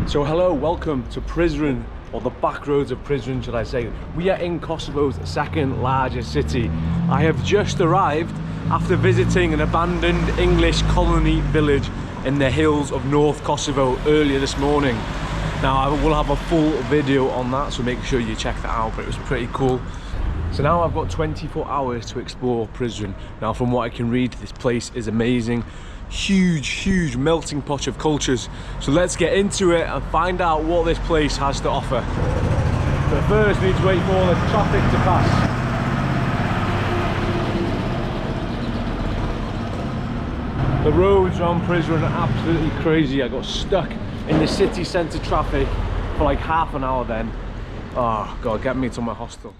So hello, welcome to Prizren, or the back roads of Prizren should I say. We are in Kosovo's second largest city. I have just arrived after visiting an abandoned English colony village in the hills of North Kosovo earlier this morning. Now I will have a full video on that, so make sure you check that out, but it was pretty cool. So now I've got 24 hours to explore Prizren. Now from what I can read, this place is amazing. Huge melting pot of cultures. So let's get into it and find out what this place has to offer. But first we need to wait for the traffic to pass. The roads around Prizren are absolutely crazy. I got stuck in the city centre traffic for like half an hour then. Oh god, get me to my hostel.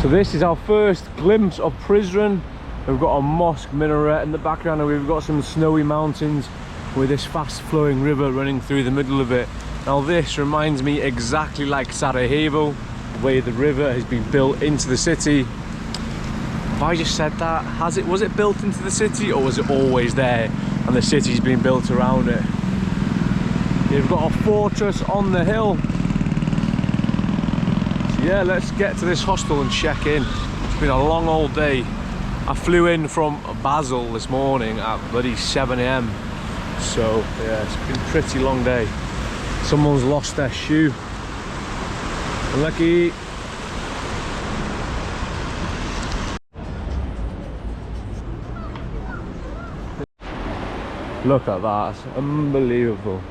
So this is our first glimpse of Prizren. We've got a mosque minaret in the background and we've got some snowy mountains with this fast flowing river running through the middle of it. Now this reminds me exactly like Sarajevo, the way the river has been built into the city. Have I just said that? Was it built into the city, or was it always there and the city's been built around it? You've got a fortress on the hill. So yeah, let's get to this hostel and check in. It's been a long old day. I flew in from Basel this morning at bloody 7 AM. So yeah, it's been a pretty long day. Someone's lost their shoe. Unlucky. Look at that, it's unbelievable.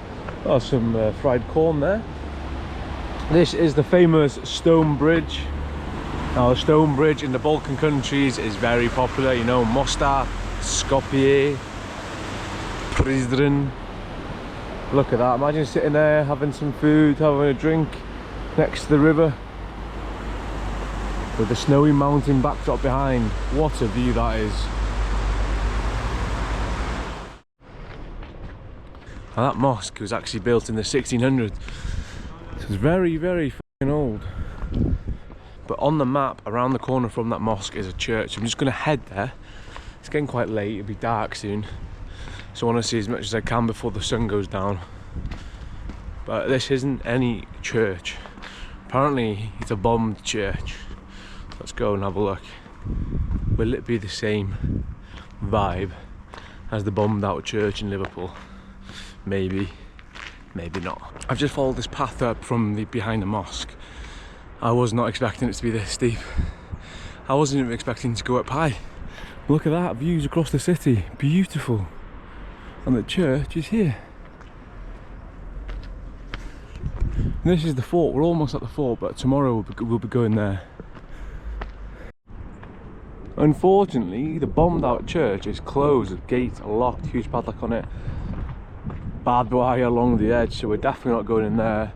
Oh, some fried corn there. This is the famous stone bridge. Now the stone bridge in the Balkan countries is very popular, you know, Mostar, Skopje, Prizren. Look at that, imagine sitting there having some food, having a drink next to the river with the snowy mountain backdrop behind. What a view that is. Now that mosque was actually built in the 1600s, so it's very fucking old. But on the map, around the corner from that mosque is a church. I'm just going to head there. It's getting quite late, it'll be dark soon. So I want to see as much as I can before the sun goes down. But this isn't any church. Apparently it's a bombed church. Let's go and have a look. Will it be the same vibe as the bombed out church in Liverpool? Maybe, maybe not. I've just followed this path up from behind the mosque. I was not expecting it to be this steep. I wasn't even expecting to go up high. Look at that, views across the city, beautiful. And the church is here. And this is the fort, we're almost at the fort, but tomorrow we'll be going there. Unfortunately, the bombed out church is closed, the gates are locked, huge padlock on it. Barbed wire along the edge, so we're definitely not going in there.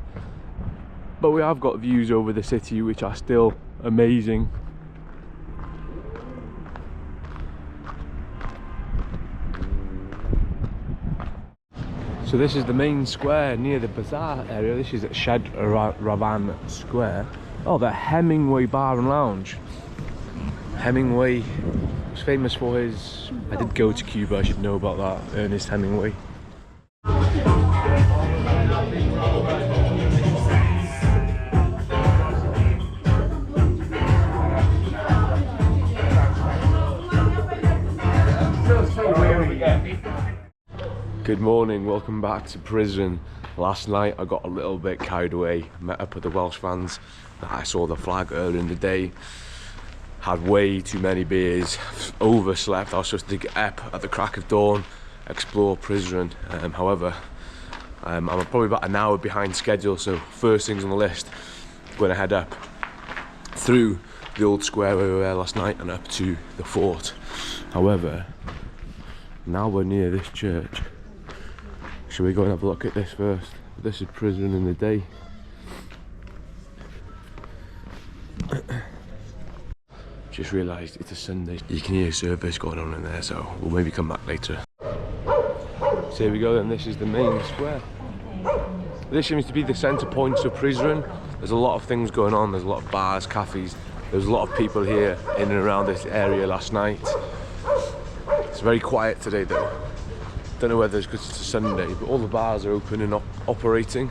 But we have got views over the city which are still amazing. So this is the main square near the bazaar area. This is at Shed Ravan Square. Oh, the Hemingway Bar and Lounge. Hemingway was famous for his... I did go to Cuba, I should know about that. Ernest Hemingway. Good morning, welcome back to Prizren. Last night I got a little bit carried away, met up with the Welsh fans. I saw the flag earlier in the day, had way too many beers, overslept. I was supposed to get up at the crack of dawn, explore Prizren. However, I'm probably about an hour behind schedule, so first things on the list, I'm going to head up through the old square where we were last night and up to the fort. However, now we're near this church. Should we go and have a look at this first? This is Prizren in the day. Just realised it's a Sunday. You can hear a service going on in there, so we'll maybe come back later. So here we go then, this is the main square. This seems to be the centre point of Prizren. There's a lot of things going on, there's a lot of bars, cafes. There was a lot of people here in and around this area last night. It's very quiet today though. Don't know whether it's because it's a Sunday, but all the bars are open and operating.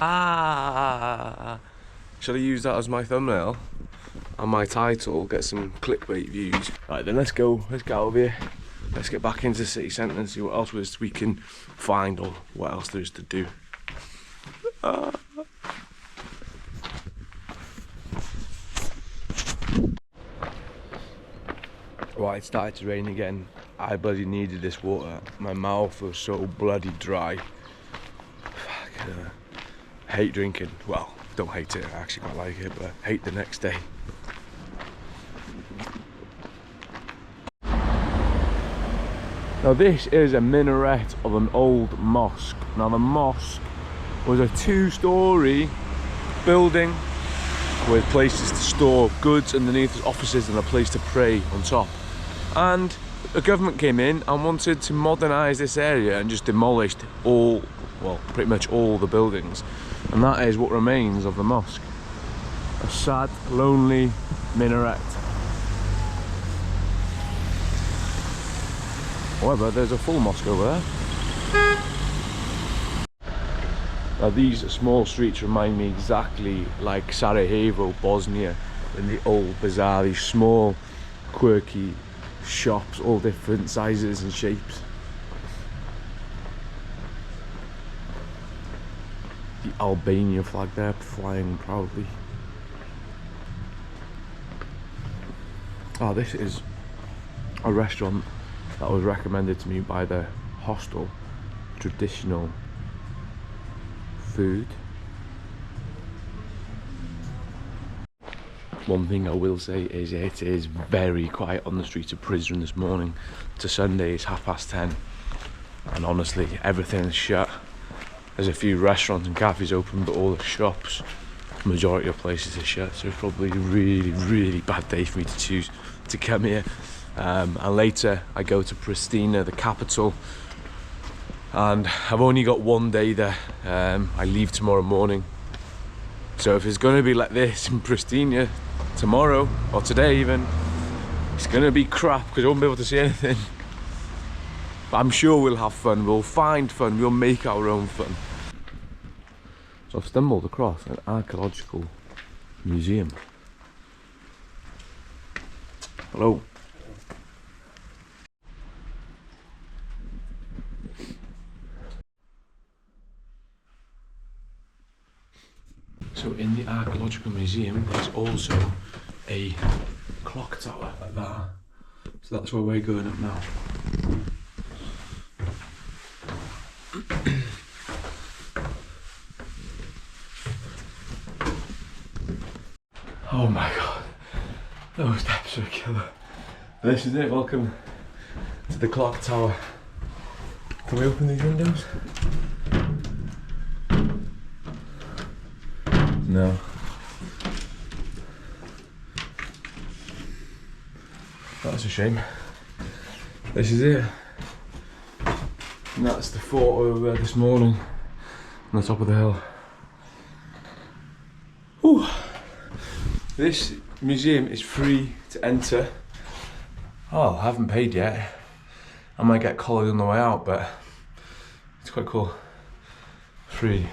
Ah! Shall I use that as my thumbnail and my title? Get some clickbait views. Right then, let's go. Let's get out of here. Let's get back into the city centre and see what else we can find or what else there is to do. Right, it started to rain again. I bloody needed this water. My mouth was so bloody dry. Fuck, hate drinking. Well, don't hate it, I actually quite like it, but I hate the next day. Now this is a minaret of an old mosque. Now the mosque was a 2-storey building with places to store goods underneath, offices and a place to pray on top. And the government came in and wanted to modernise this area and just demolished all, well, pretty much all the buildings. And that is what remains of the mosque. A sad, lonely minaret. However, there's a full mosque over there. Now these small streets remind me exactly like Sarajevo, Bosnia, in the old bazaar. These small, quirky shops, all different sizes and shapes. The Albania flag there, flying proudly. Oh, this is a restaurant that was recommended to me by the hostel. Traditional food. One thing I will say is it is very quiet on the streets of Prizren this morning. It's a Sunday, it's 10:30, and honestly everything is shut. There's a few restaurants and cafes open, but all the shops, majority of places are shut, so it's probably a really bad day for me to choose to come here. And later I go to Pristina, the capital, and I've only got one day there. I leave tomorrow morning, so if it's going to be like this in Pristina tomorrow or today even, it's going to be crap because I won't be able to see anything. But I'm sure we'll have fun, we'll find fun, we'll make our own fun. So I've stumbled across an archaeological museum. Hello. So in the archaeological museum there's also a clock tower like that. So that's where we're going up now. Oh my god, those steps are a killer. This is it, welcome to the clock tower. Can we open these windows? No. That's a shame. This is it. And that's the photo we had this morning on the top of the hill. Whew. This museum is free to enter. Oh, I haven't paid yet. I might get collared on the way out, but it's quite cool. Free.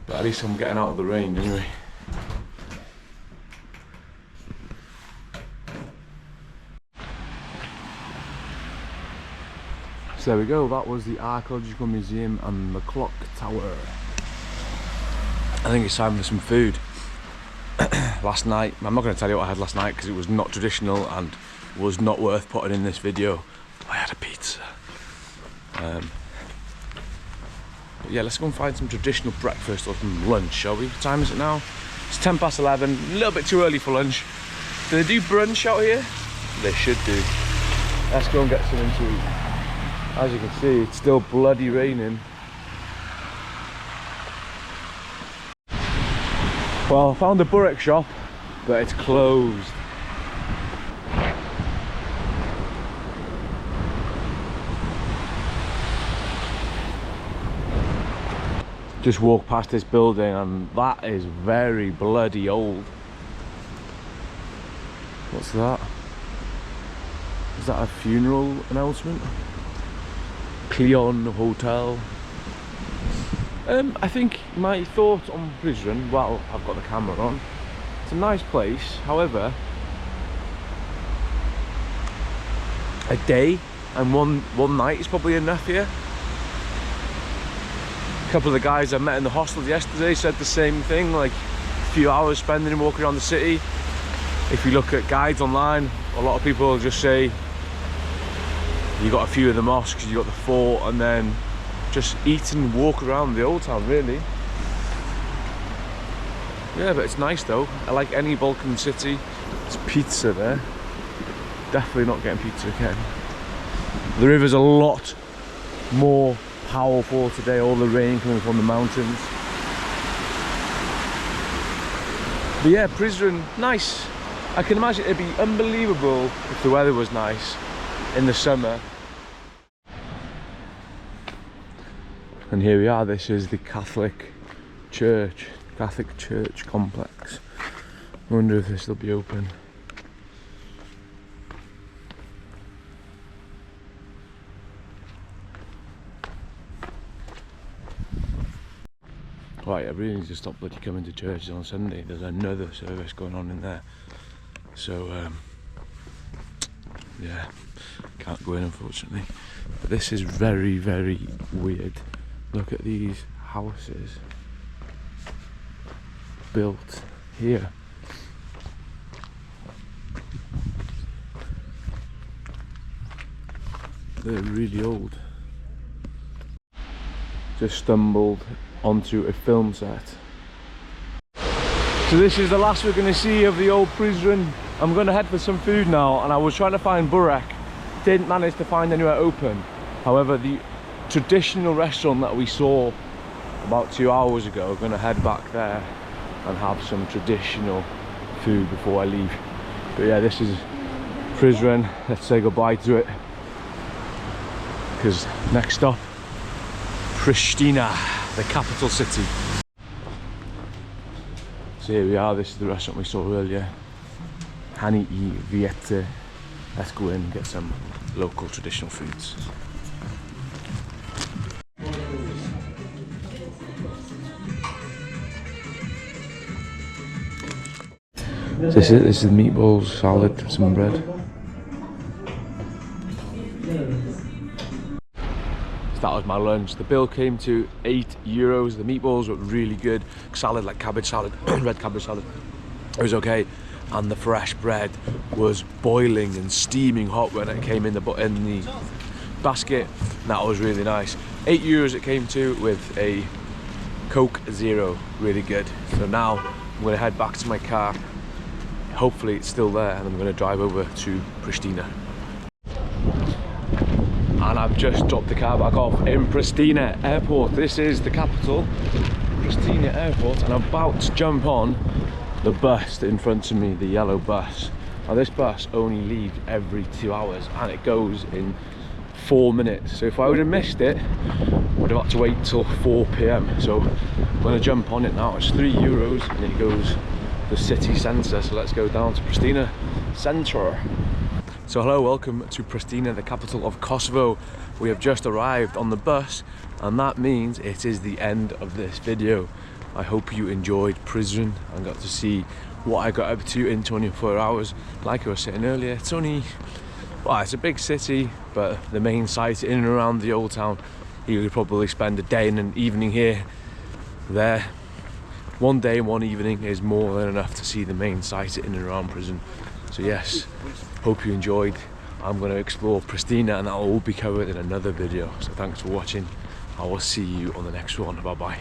But at least I'm getting out of the rain anyway. So there we go, that was the archaeological museum and the clock tower. I think it's time for some food. Last night, I'm not going to tell you what I had last night because it was not traditional and was not worth putting in this video. I had a pizza. But yeah, let's go and find some traditional breakfast or some lunch, shall we? What time is it now? It's 11:10, a little bit too early for lunch. Do they do brunch out here? They should do. Let's go and get something to eat. As you can see, it's still bloody raining. Well, I found a burek shop, but it's closed. Just walked past this building and that is very bloody old. What's that? Is that a funeral announcement? Cleon Hotel. I think my thoughts on Prizren, well, I've got the camera on, it's a nice place. However, a day and one night is probably enough here. A couple of the guys I met in the hostel yesterday said the same thing, like a few hours spending walking around the city. If you look at guides online, a lot of people just say you got a few of the mosques, you got the fort, and then just eat and walk around the old town, really. Yeah, but it's nice though. I like any Balkan city. There's pizza there. Definitely not getting pizza again. The river's a lot more powerful today, all the rain coming from the mountains. But yeah, Prizren, nice. I can imagine it'd be unbelievable if the weather was nice in the summer. And here we are, this is the Catholic church complex. I wonder if this will be open. Right, I really need to stop bloody coming to churches on Sunday. There's another service going on in there. So, yeah, can't go in unfortunately. But this is very, very weird. Look at these houses built here. They're really old. Just stumbled onto a film set. So this is the last we're going to see of the old Prizren. I'm going to head for some food now, and I was trying to find burek. Didn't manage to find anywhere open. However, the traditional restaurant that we saw about 2 hours ago, I'm going to head back there and have some traditional food before I leave. But yeah, this is Prizren. Let's say goodbye to it, because next stop, Pristina, the capital city. So here we are, this is the restaurant we saw earlier. Hani I Viete. Let's go in and get some local traditional foods. This is the meatballs, salad, some bread. So that was my lunch. The bill came to €8. The meatballs were really good. Salad, like cabbage salad, red cabbage salad, it was okay. And the fresh bread was boiling and steaming hot when it came in the basket. That was really nice. €8 it came to, with a Coke Zero, really good. So now I'm going to head back to my car. Hopefully it's still there, and I'm going to drive over to Pristina. And I've just dropped the car back off in Pristina Airport. This is the capital, Pristina Airport, and I'm about to jump on the bus in front of me, the yellow bus. Now this bus only leaves every 2 hours, and it goes in 4 minutes. So if I would have missed it, I would have had to wait till 4 PM. So I'm going to jump on it now. It's €3 and it goes the city centre. So let's go down to Pristina centre. So hello, welcome to Pristina, the capital of Kosovo. We have just arrived on the bus, and that means it is the end of this video. I hope you enjoyed Prizren and got to see what I got up to in 24 hours. Like I was saying earlier, it's only, well, it's a big city, but the main sites in and around the old town, you could probably spend a day and an evening here, there. One day and one evening is more than enough to see the main sites in and around Prizren. So yes, hope you enjoyed. I'm going to explore Pristina, and that will all be covered in another video. So thanks for watching. I will see you on the next one. Bye bye.